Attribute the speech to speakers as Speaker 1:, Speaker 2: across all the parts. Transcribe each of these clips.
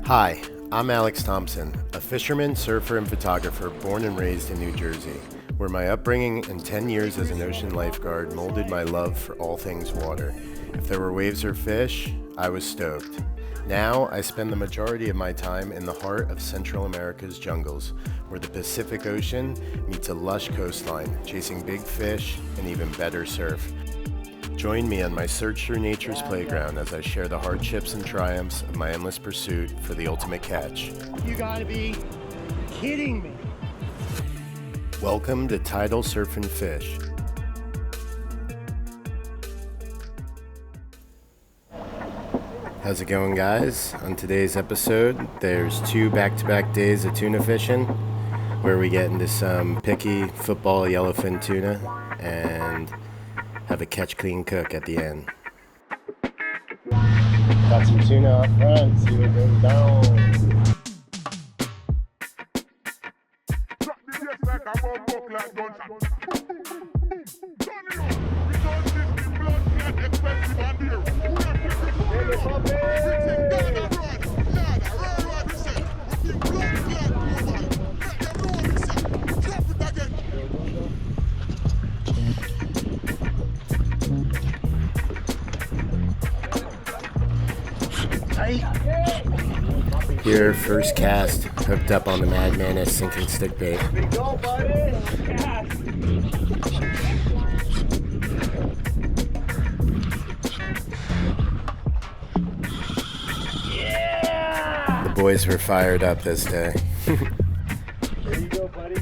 Speaker 1: Hi, I'm Alex Thompson, a fisherman, surfer, and photographer born and raised in New Jersey, where my upbringing and 10 years as an ocean lifeguard molded my love for all things water. If there were waves or fish, I was stoked. Now, I spend the majority of my time in the heart of Central America's jungles, where the Pacific Ocean meets a lush coastline, chasing big fish and even better surf. Join me on my search through nature's playground as I share the hardships and triumphs of my endless pursuit for the ultimate catch.
Speaker 2: You gotta be kidding me.
Speaker 1: Welcome to Tidal Surf and Fish. How's it going, guys? On today's episode, there's 2 back-to-back days of tuna fishing where we get into some picky football yellowfin tuna and have a catch clean cook at the end. Got some tuna up front, see what goes down. Here, first cast, hooked up on the Madman as sinking stick bait.
Speaker 2: Here we go, buddy. Yeah!
Speaker 1: The boys were fired up this day.
Speaker 2: There you go, buddy.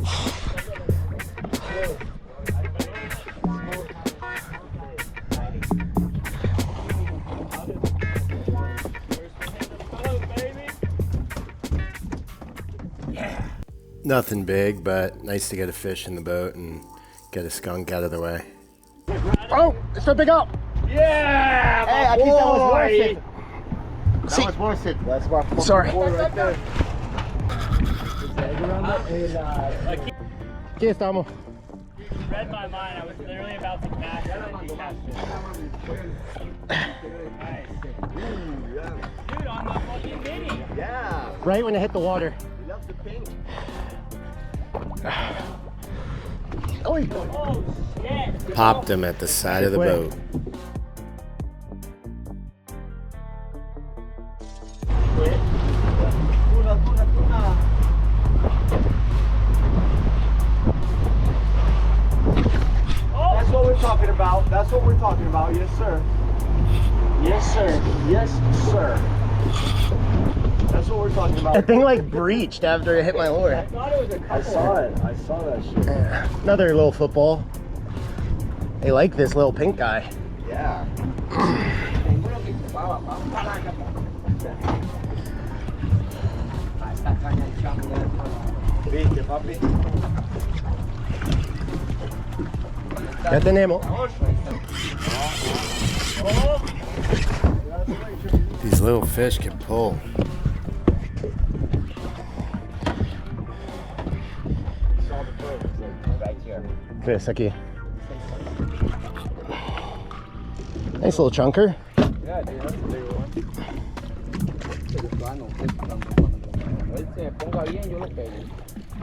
Speaker 1: Nothing big, but nice to get a fish in the boat and get a skunk out of the way.
Speaker 2: Oh, it's big up. Yeah, hey, I think that was worth it.
Speaker 3: That was worth it. That's my
Speaker 2: Sorry.
Speaker 3: right there.
Speaker 2: Aquí estamos.
Speaker 4: Read my mind. I was literally about to catch it and he catched it. Nice. Dude, on the fucking mini.
Speaker 3: Yeah.
Speaker 2: Right when it hit the water.
Speaker 3: We love the pink.
Speaker 2: Oh,
Speaker 4: shit.
Speaker 1: Popped him at the side of the boat.
Speaker 3: That's what we're talking about. That's what we're talking about. Yes, sir. Yes, sir. Yes, sir. That's what we're talking about.
Speaker 2: that thing like breached after it hit my lure.
Speaker 4: I thought it was a couple.
Speaker 3: I saw it. I saw that shit.
Speaker 2: Another little football. They like this little pink guy.
Speaker 3: Yeah. Viste, papi.
Speaker 2: Ya tenemos.
Speaker 1: These little fish can pull.
Speaker 2: Chris, aquí. Nice little chunker.
Speaker 3: Yeah, dude, that's a big one.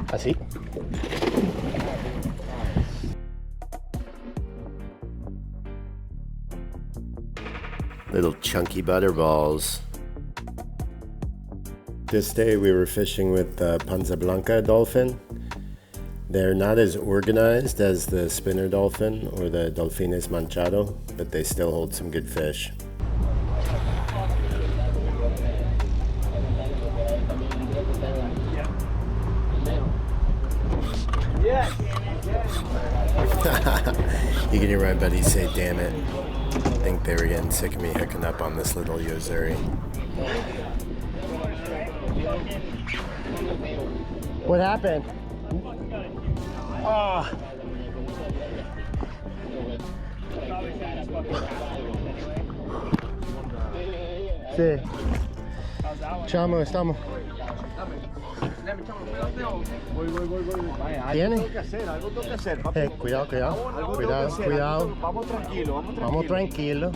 Speaker 2: Así.
Speaker 1: Little chunky butterballs. This day we were fishing with the Panza Blanca dolphin. They're not as organized as the spinner dolphin or the Delfines manchado, but they still hold some good fish. You can hear my buddies say, "Damn it." I think they were getting sick of me hooking up on this little Yozuri.
Speaker 2: What happened? Oh. Sí. Chamo, estamos. ¿Tiene?
Speaker 3: Algo tengo que hacer, papi.
Speaker 2: Cuidado, cuidado.
Speaker 3: Algo tengo que
Speaker 2: Cuidado,
Speaker 3: hacer.
Speaker 2: cuidado.
Speaker 3: Vamos tranquilo, vamos tranquilo.
Speaker 2: Vamos tranquilo.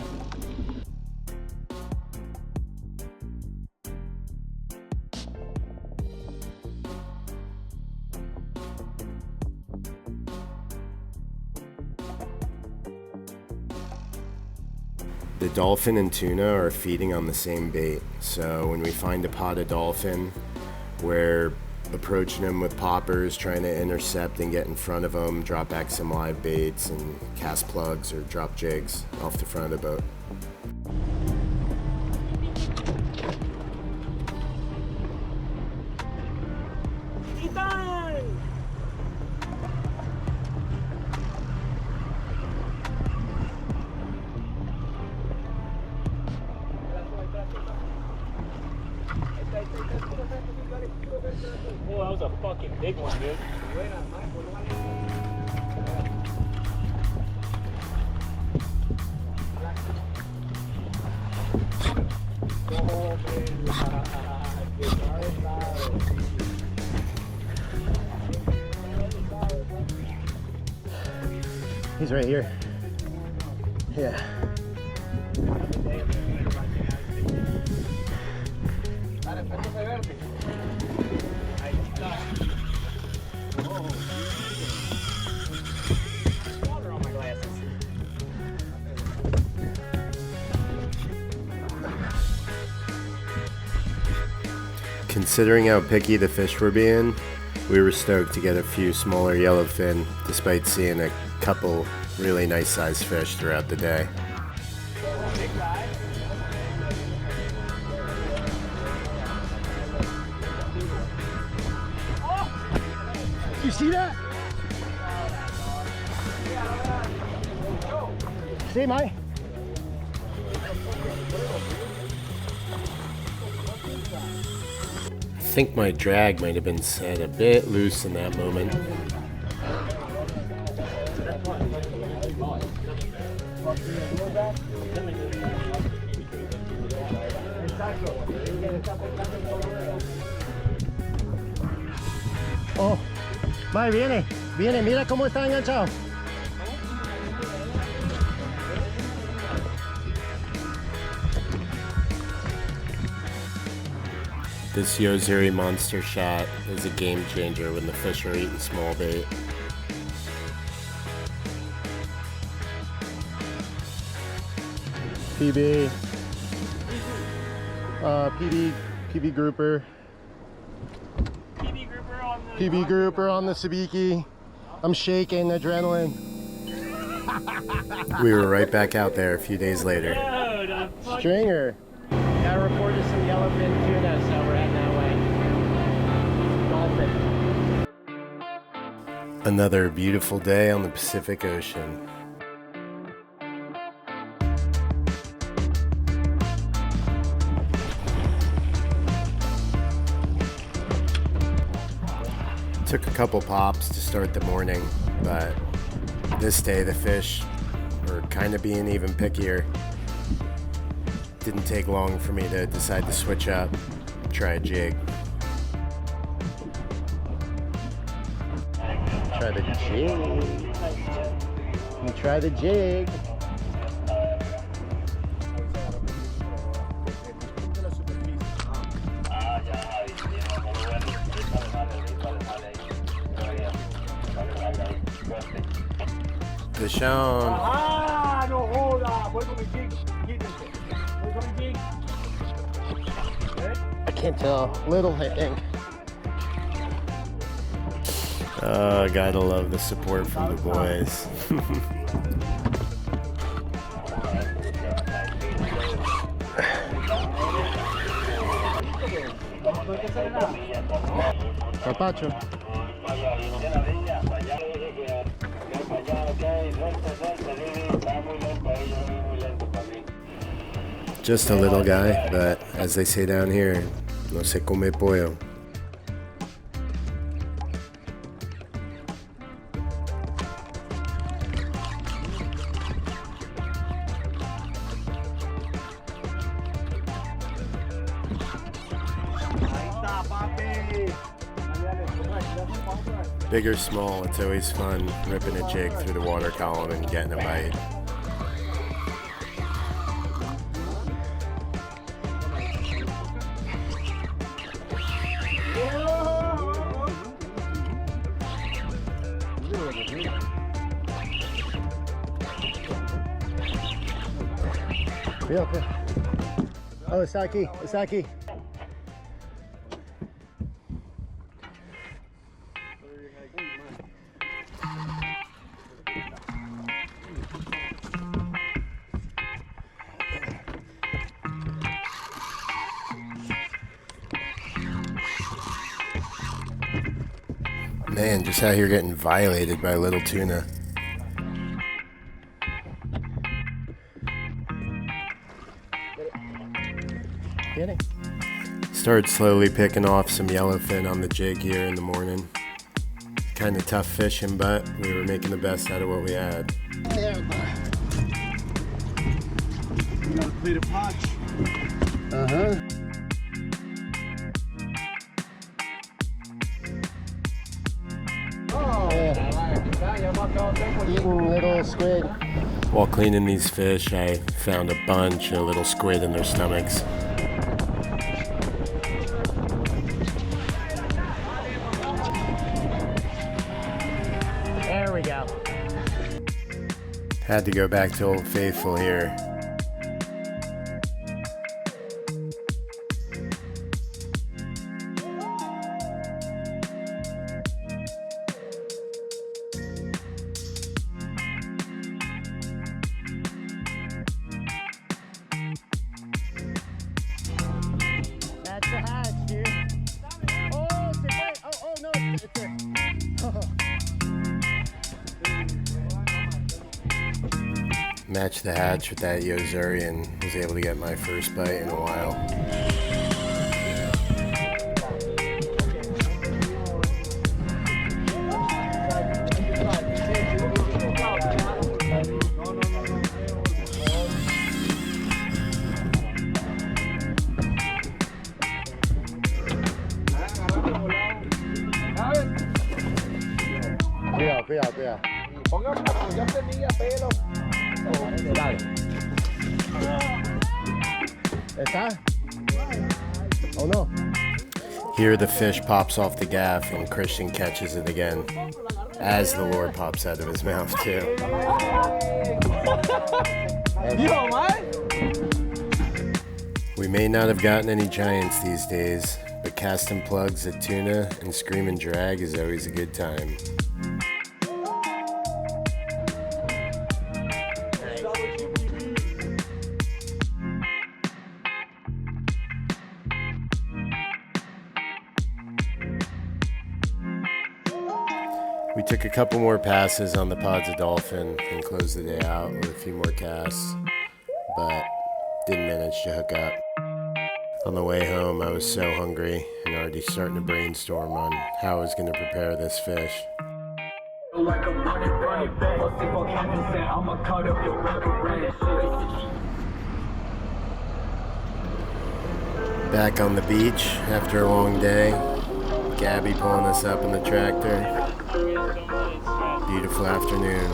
Speaker 1: The dolphin and tuna are feeding on the same bait, so when we find a pod of dolphin, we're approaching them with poppers, trying to intercept and get in front of them, drop back some live baits and cast plugs or drop jigs off the front of the boat.
Speaker 4: Oh, that was a fucking big one, dude.
Speaker 1: He's right here. Yeah.
Speaker 4: Water on my glasses.
Speaker 1: Considering how picky the fish were being, we were stoked to get a few smaller yellowfin, despite seeing a couple really nice sized fish throughout the day.
Speaker 2: You see that? See, Mike?
Speaker 1: I think my drag might have been set a bit loose in that moment.
Speaker 2: Oh, Mike, viene, mira cómo está enganchado.
Speaker 1: This Yozuri monster shot is a game changer when the fish are eating small bait.
Speaker 2: PB, PB grouper. PB grouper on the sabiki. I'm shaking, adrenaline.
Speaker 1: We were right back out there a few days later.
Speaker 2: Stringer. Got reported some yellowfin tuna, so we're heading that way. Dolphin.
Speaker 1: Another beautiful day on the Pacific Ocean. Took a couple pops to start the morning, but this day the fish were kind of being even pickier. Didn't take long for me to decide to switch up, try a jig.
Speaker 2: Try the jig. You try the jig.
Speaker 1: Fish on.
Speaker 3: Ah, no joda. Voy con mi jig. Quítense. Voy con mi jig.
Speaker 2: I can't tell. Little, I think.
Speaker 1: Gotta love the support from the boys.
Speaker 2: Carpaccio.
Speaker 1: Just a little guy, but as they say down here, no se come pollo. Big or small, it's always fun ripping a jig through the water column and getting a bite.
Speaker 2: Real. Oh, Saki.
Speaker 1: Man, just out here getting violated by little tuna.
Speaker 2: Get it.
Speaker 1: Started slowly picking off some yellowfin on the jig here in the morning. Kind of tough fishing, but we were making the best out of what we had.
Speaker 3: Play the potch.
Speaker 2: Uh-huh. Eating little squid.
Speaker 1: While cleaning these fish, I found a bunch of little squid in their stomachs.
Speaker 4: There we go.
Speaker 1: Had to go back to Old Faithful here.
Speaker 2: That's the hatch, dude. Oh, it's a bait. Oh, no, it's a...
Speaker 1: Matched the hatch with that Yozuri and was able to get my first bite in a while.
Speaker 2: Cuidado. ¿Está? Oh no.
Speaker 1: Here the fish pops off the gaff and Christian catches it again, as the lure pops out of his mouth too. We may not have gotten any giants these days, but casting plugs at tuna and scream and drag is always a good time. We took a couple more passes on the pods of dolphin and closed the day out with a few more casts, but didn't manage to hook up. On the way home, I was so hungry and already starting to brainstorm on how I was going to prepare this fish. Back on the beach after a long day, Gabby pulling us up in the tractor. Beautiful afternoon.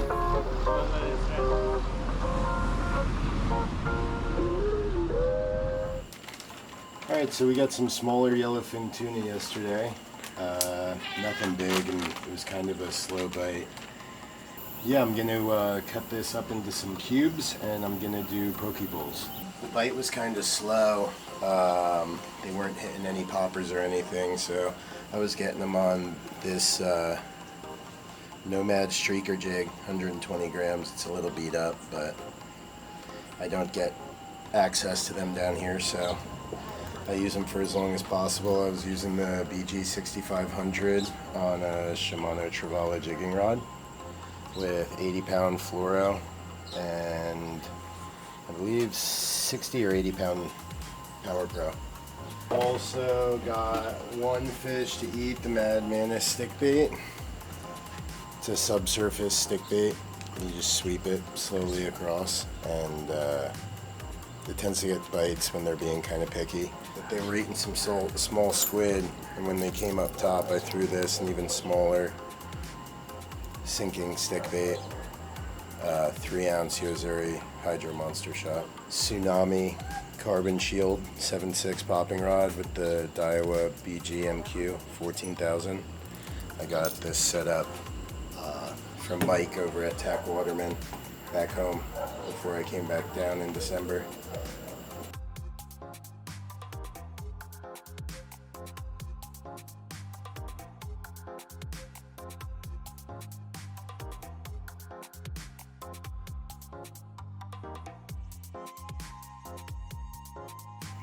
Speaker 1: Alright, so we got some smaller yellowfin tuna yesterday. Nothing big, and it was kind of a slow bite. Yeah, I'm going to cut this up into some cubes, and I'm going to do poke bowls. The bite was kind of slow. They weren't hitting any poppers or anything, so I was getting them on this Nomad Streaker jig, 120 grams. It's a little beat up, but I don't get access to them down here, so I use them for as long as possible. I was using the BG 6500 on a Shimano Trevally jigging rod with 80-pound fluoro and I believe 60 or 80-pound Power Pro. Also got one fish to eat, the Mad Manus stick bait. It's a subsurface stick bait. You just sweep it slowly across, and it tends to get bites when they're being kind of picky. But they were eating some small squid, and when they came up top, I threw this an even smaller sinking stick bait, 3-ounce Yozuri Hydro Monster Shot. Tsunami Carbon Shield 7.6 popping rod with the Daiwa BG MQ 14,000. I got this set up from Mike over at Tack Waterman back home. before I came back down in December.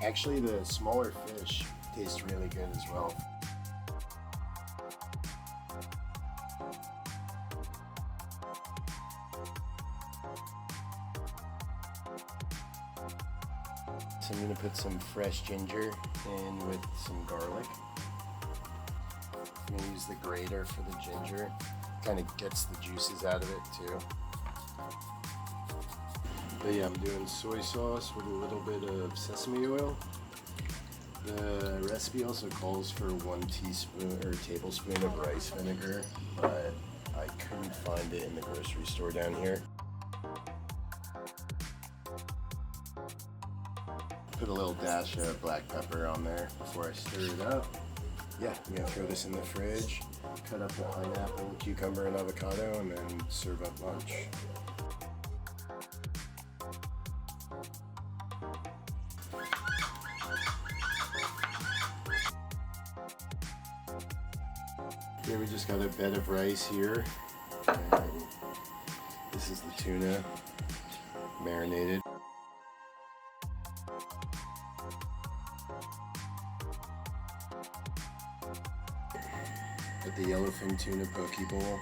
Speaker 1: Actually, the smaller fish taste really good as well. So I'm going to put some fresh ginger in with some garlic. I'm going to use the grater for the ginger. Kind of gets the juices out of it too. But yeah, I'm doing soy sauce with a little bit of sesame oil. The recipe also calls for 1 teaspoon or tablespoon of rice vinegar, but I couldn't find it in the grocery store down here. Put a little dash of black pepper on there before I stir it up. Yeah, I'm gonna throw this in the fridge, cut up the pineapple, cucumber, and avocado, and then serve up lunch. Okay, we just got a bed of rice here. And this is the tuna, marinated. Got the Yellowfin tuna poke bowl,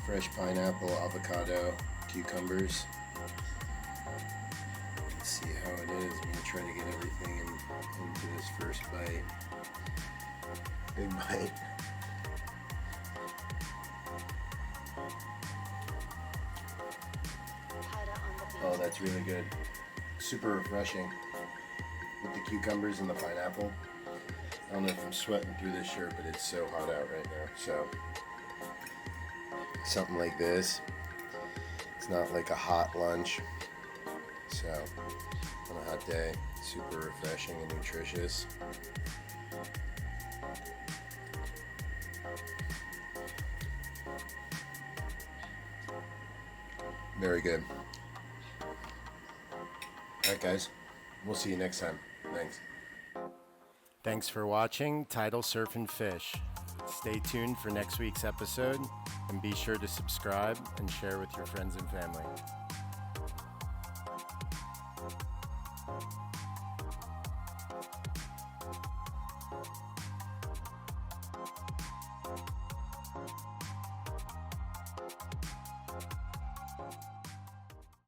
Speaker 1: fresh pineapple, avocado, cucumbers. Let's see how it is. I'm gonna try to get everything into this first bite. Big bite. Oh, that's really good. Super refreshing with the cucumbers and the pineapple. I don't know if I'm sweating through this shirt, but it's so hot out right now. So, something like this. It's not like a hot lunch. So, on a hot day, super refreshing and nutritious. Very good. Alright guys, we'll see you next time. Thanks. Thanks for watching Tidal Surf and Fish. Stay tuned for next week's episode, and be sure to subscribe and share with your friends and family.